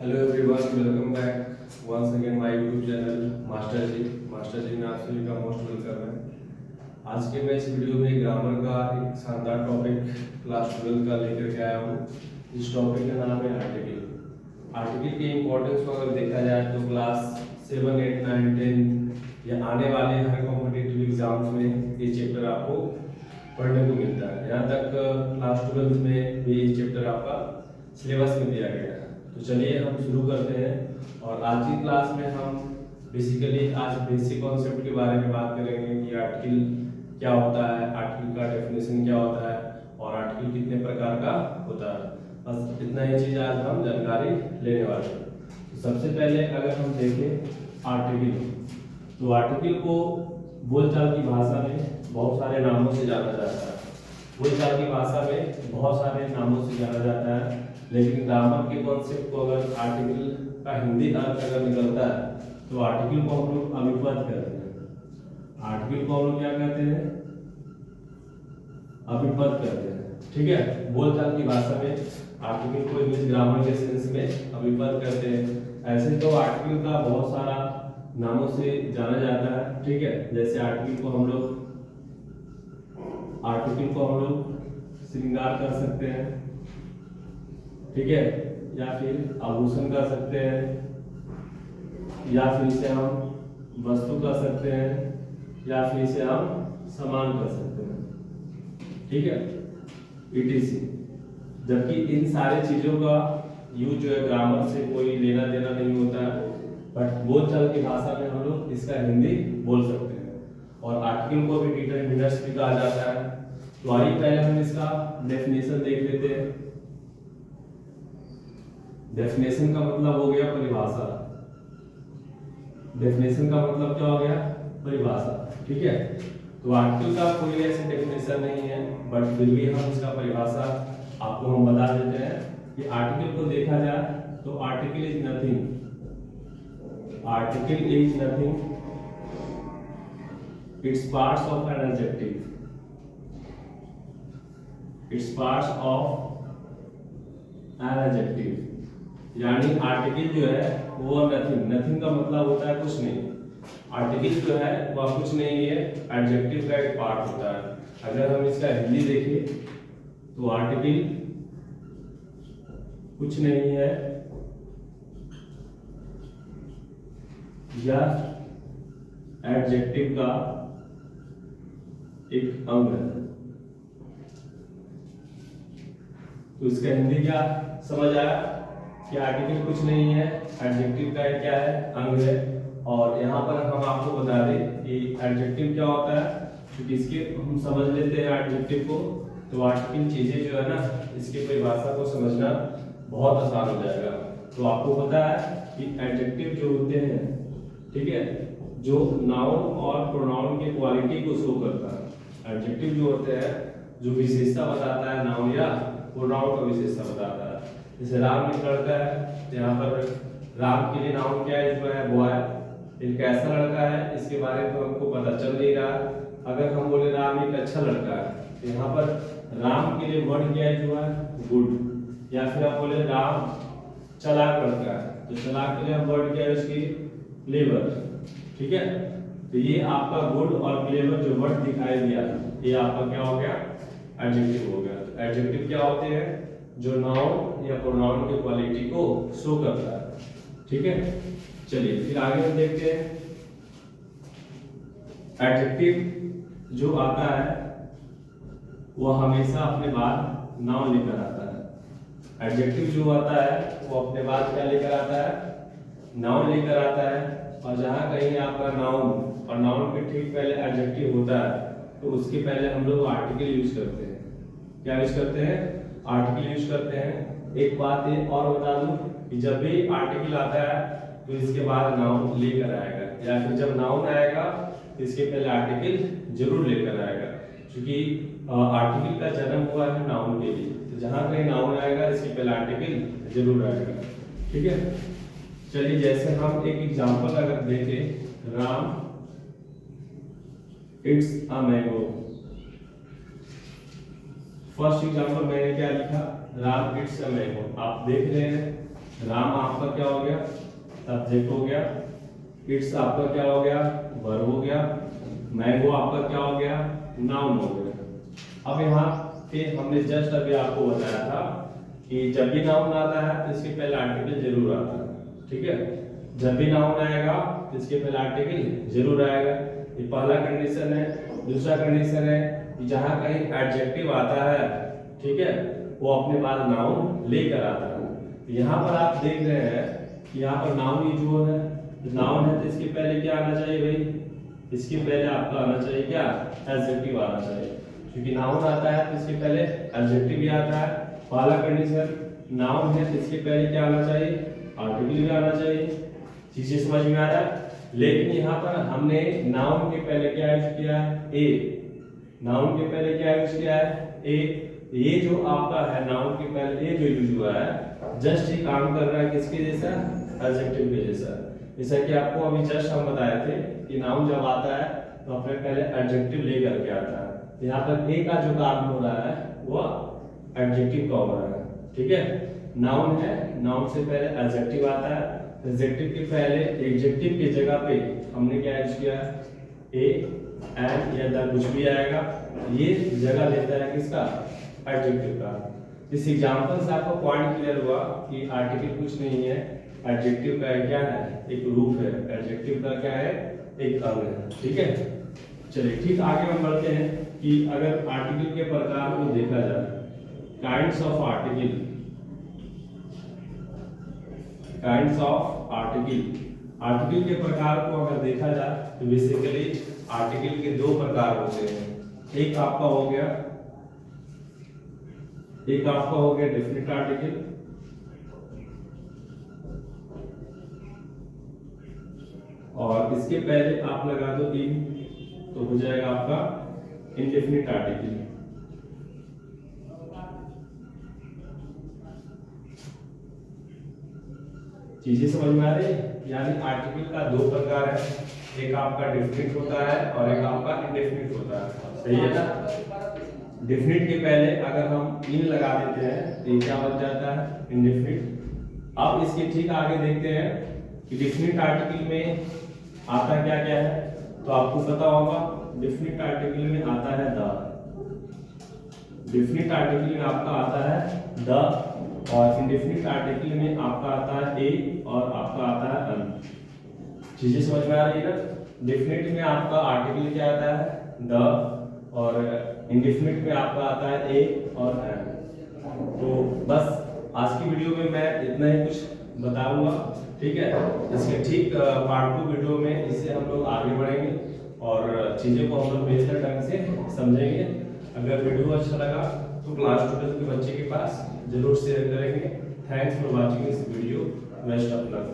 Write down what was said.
Hello everyone, welcome back once again my YouTube channel master ji में आप सभी का मोस्ट वेलकम है। आज के मैं इस वीडियो में ग्रामर का एक शानदार टॉपिक क्लास 12 का लेकर के आया हूँ। इस टॉपिक का नाम है आर्टिकल। आर्टिकल की इम्पोर्टेंस को अगर देखा जाए तो क्लास 7, 8, 9, 10 या आने वाले हर कॉम्पिटिटिव एग्जाम्स में ये चैप्टर आपको पढ़ने को मिलता है। यहाँ तक क्लास 12 में भी ये चैप्टर आपका सिलेबस में दिया गया है। तो चलिए हम शुरू करते हैं। और आज की क्लास में हम बेसिकली आज बेसिक कॉन्सेप्ट के बारे में बात करेंगे कि आर्टिकल क्या होता है, आर्टिकल का डेफिनेशन क्या होता है और आर्टिकल कितने प्रकार का होता है। बस इतना ही चीज़ आज हम जानकारी लेने वाले हैं। तो सबसे पहले अगर हम देखें आर्टिकल, तो आर्टिकल को बोलचाल की भाषा में बहुत सारे नामों से जाना जाता है। बोलचाल की भाषा में बहुत सारे नामों से जाना जाता है, लेकिन ग्रामर के कॉन्सेप्ट को अगर आर्टिकल का हिंदी अर्थ अगर निकलता है तो आर्टिकल को हम लोग अभिपद कहते हैं। आर्टिकल को हम लोग क्या कहते हैं? अभिपद कहते हैं। ठीक है, बोलचाल की भाषा में आर्टिकल को इंग्लिश ग्रामर के सेंस में अभिपद कहते हैं। ऐसे तो आर्टिकल का बहुत सारा नामों से जाना जाता है। ठीक है, जैसे आर्टिकल को हम लोग श्रृंगार कर सकते हैं, ठीक है, या फिर आभूषण कर सकते हैं, या फिर इसे हम वस्तु कर सकते हैं, या फिर इसे हम सामान कर सकते हैं। ठीक है, etc। जबकि इन सारे चीजों का यूज जो है ग्रामर से कोई लेना देना नहीं होता है, बट बोलचाल की भाषा में हम लोग इसका हिंदी बोल सकते हैं। और आर्टिकल को भी डिटरमिनर्स भी कहा जाता है। तो आइए पहले हम इसका डेफिनेशन देख लेते हैं। डेफिनेशन का मतलब हो गया परिभाषा। डेफिनेशन का मतलब क्या हो गया? परिभाषा। ठीक है, तो आर्टिकल का कोई ऐसे डेफिनेशन नहीं है, बट फिर भी हम इसका परिभाषा आपको हम बता देते हैं कि आर्टिकल को देखा जाए तो article is nothing its parts of an adjective. Its parts of an adjective, यानी आर्टिकल जो है वो नथिंग का मतलब होता है कुछ नहीं। आर्टिकल जो है वह कुछ नहीं है, एडजेक्टिव का एक पार्ट होता है। अगर हम इसका हिंदी देखें तो आर्टिकल कुछ नहीं है, यह एडजेक्टिव का एक अंग है। तो इसका हिंदी क्या समझ आया कि आर्टिकल कुछ नहीं है, एडजेक्टिव का क्या है? अंग है। और यहाँ पर हम आपको बता दें कि एडजेक्टिव क्या होता है, क्योंकि इसके हम समझ लेते हैं एडजेक्टिव को, तो आर्टिकल चीजें जो है ना, इसके परिभाषा को समझना बहुत आसान हो जाएगा। तो आपको पता है कि एडजेक्टिव जो होते हैं, ठीक है, जो नाउन और प्रोनाउन की क्वालिटी को शो करता है। एडजेक्टिव जो होते हैं जो विशेषता बताता है, नाउन या प्रोनाउन का विशेषता बताता है। जैसे राम एक लड़का है, यहाँ पर राम के लिए नाउन क्या है? जो है बॉय। एक कैसा लड़का है इसके बारे में हमको पता चल नहीं रहा। अगर हम बोले राम एक अच्छा लड़का है, तो यहाँ पर राम के लिए वर्ड क्या है? जो है गुड। या फिर आप बोले राम चालाक लड़का है, तो चालाक के लिए वर्ड क्या है? उसकी क्लेवर। ठीक है, तो ये आपका गुड और क्लेवर जो वर्ड दिखाई दिया, ये आपका क्या हो गया? एडजेक्टिव हो गया। तो एडजेक्टिव क्या होते हैं? जो नाउन या प्रोनाउन की क्वालिटी को शो करता है। ठीक है, चलिए फिर आगे हम देखते हैं। एडजेक्टिव जो आता है वह हमेशा अपने बाद नाउन लेकर आता है। एडजेक्टिव जो आता है वो अपने बाद क्या लेकर आता है? नाउन लेकर आता है। और जहां कहीं आपका नाउन और नाउन के ठीक पहले एडजेक्टिव होता है, तो उसके पहले हम लोग आर्टिकल यूज करते हैं। क्या यूज करते हैं? आर्टिकल यूज करते हैं। एक बात ये और बता दूं कि जब भी आर्टिकल आता है तो इसके बाद नाउन लेकर आएगा, या फिर जब नाउन आएगा तो इसके पहले आर्टिकल जरूर लेकर आएगा, क्योंकि आर्टिकल का जन्म हुआ है नाउन के लिए। तो जहां कहीं नाउन आएगा इसके पहले आर्टिकल जरूर आएगा। ठीक है, चलिए जैसे हम एक एग्जांपल अगर देखें, Ram it's a mango. First example मैंने क्या लिखा? Ram it's a mango. आप देख रहे हैं राम आपका क्या हो गया, सब्जेक्ट हो गया। इट्स आपका क्या हो गया, वर्ब हो गया। मैंगो आपका क्या हो गया, नाउन हो गया। अब यहाँ पे हमने जस्ट अभी आपको बताया था कि जब भी नाउन आता है तो इसके पहले आर्टिकल जरूर आता है, ठीक है। जब भी नाउन आएगा तो इसके पहले आर्टिकल जरूर आएगा, ये पहला कंडीशन है। दूसरा कंडीशन है कि जहाँ कहीं एडजेक्टिव आता है, ठीक है, वो अपने बाद नाउन लेकर आता है। तो यहाँ पर आप देख रहे हैं कि यहाँ पर नाउन यूज हुआ है, तो नाउन है तो इसके पहले क्या आना चाहिए भाई, इसके पहले आपका आना चाहिए क्या, एडजेक्टिव आना चाहिए। क्योंकि नाउन आता है तो इसके पहले एडजेक्टिव भी आता है। पहला कंडीशन नाउन है तो इसके पहले क्या आना चाहिए, आर्टिकल भी आना चाहिए। चीजें समझ में आ रहा है। लेकिन यहाँ पर हमने नाउन के पहले क्या यूज किया है, ए। नाउन के पहले क्या यूज किया है, ए। ये जो आपका है नाउन के पहले ए जो यूज हुआ है, जस्ट ये काम कर रहा है किसके जैसा, एडजेक्टिव के जैसा। जैसा कि आपको अभी जस्ट हम बताए थे कि नाउन जब आता है तो अपने पहले एडजेक्टिव लेकर के आता है। यहाँ पर ए का जो काम हो रहा है वो एडजेक्टिव का हो रहा है, ठीक है। नाउन है, नाउन से पहले एडजेक्टिव आता है, एडजेक्टिव के पहले एडजेक्टिव की जगह पे हमने क्या यूज किया है, ए, एंड या द कुछ भी आएगा, ये जगह लेता है किसका, एडजेक्टिव का। इस एग्जांपल से आपको पॉइंट क्लियर हुआ कि आर्टिकल कुछ नहीं है, एडजेक्टिव का क्या है, एक रूप है। एडजेक्टिव का क्या है, एक अंग है, ठीक है। चलिए ठीक आगे हम बढ़ते हैं कि अगर आर्टिकल के प्रकार को देखा जाए, kinds of article, kinds of article. Article के प्रकार को अगर देखा जाए तो बेसिकली आर्टिकल के दो प्रकार होते हैं। एक आपका हो गया डेफिनेट आर्टिकल, और इसके पहले आप लगा दो इन, तो हो जाएगा आपका इनडेफिनिट आर्टिकल। चीजें समझ में आ रही है। यानी आर्टिकल का दो प्रकार है, एक आपका डेफिनिट होता है और एक आपका इनडेफिनिट होता है, सही है ना। डेफिनिट के पहले अगर हम इन लगा देते हैं तो ये क्या बन जाता है, इनडेफिनिट। अब इसके ठीक आगे देखते हैं कि डेफिनिट आर्टिकल में आता क्या क्या है। तो आपको पता होगा डेफिनिट आर्टिकल में आता है द, डेफिनिट आर्टिकल में आपका आता है द, और इनडेफिनिट आर्टिकल में आपका आता है ए और आपका आता है अन। चीजें समझ में आ रही है ना। डेफिनिट में आपका आर्टिकल क्या आता है, द, और इनडेफिनिट में आपका आता है ए और एन। तो बस आज की वीडियो में मैं इतना ही कुछ बताऊंगा, ठीक है। इसके ठीक पार्ट 2 वीडियो में इससे हम लोग आगे बढ़ेंगे और चीज़ों को हम लोग बेहतर ढंग से समझेंगे। अगर वीडियो अच्छा लगा तो क्लास 12 के बच्चे के पास जरूर शेयर करेंगे। Thanks for watching this video, best of luck.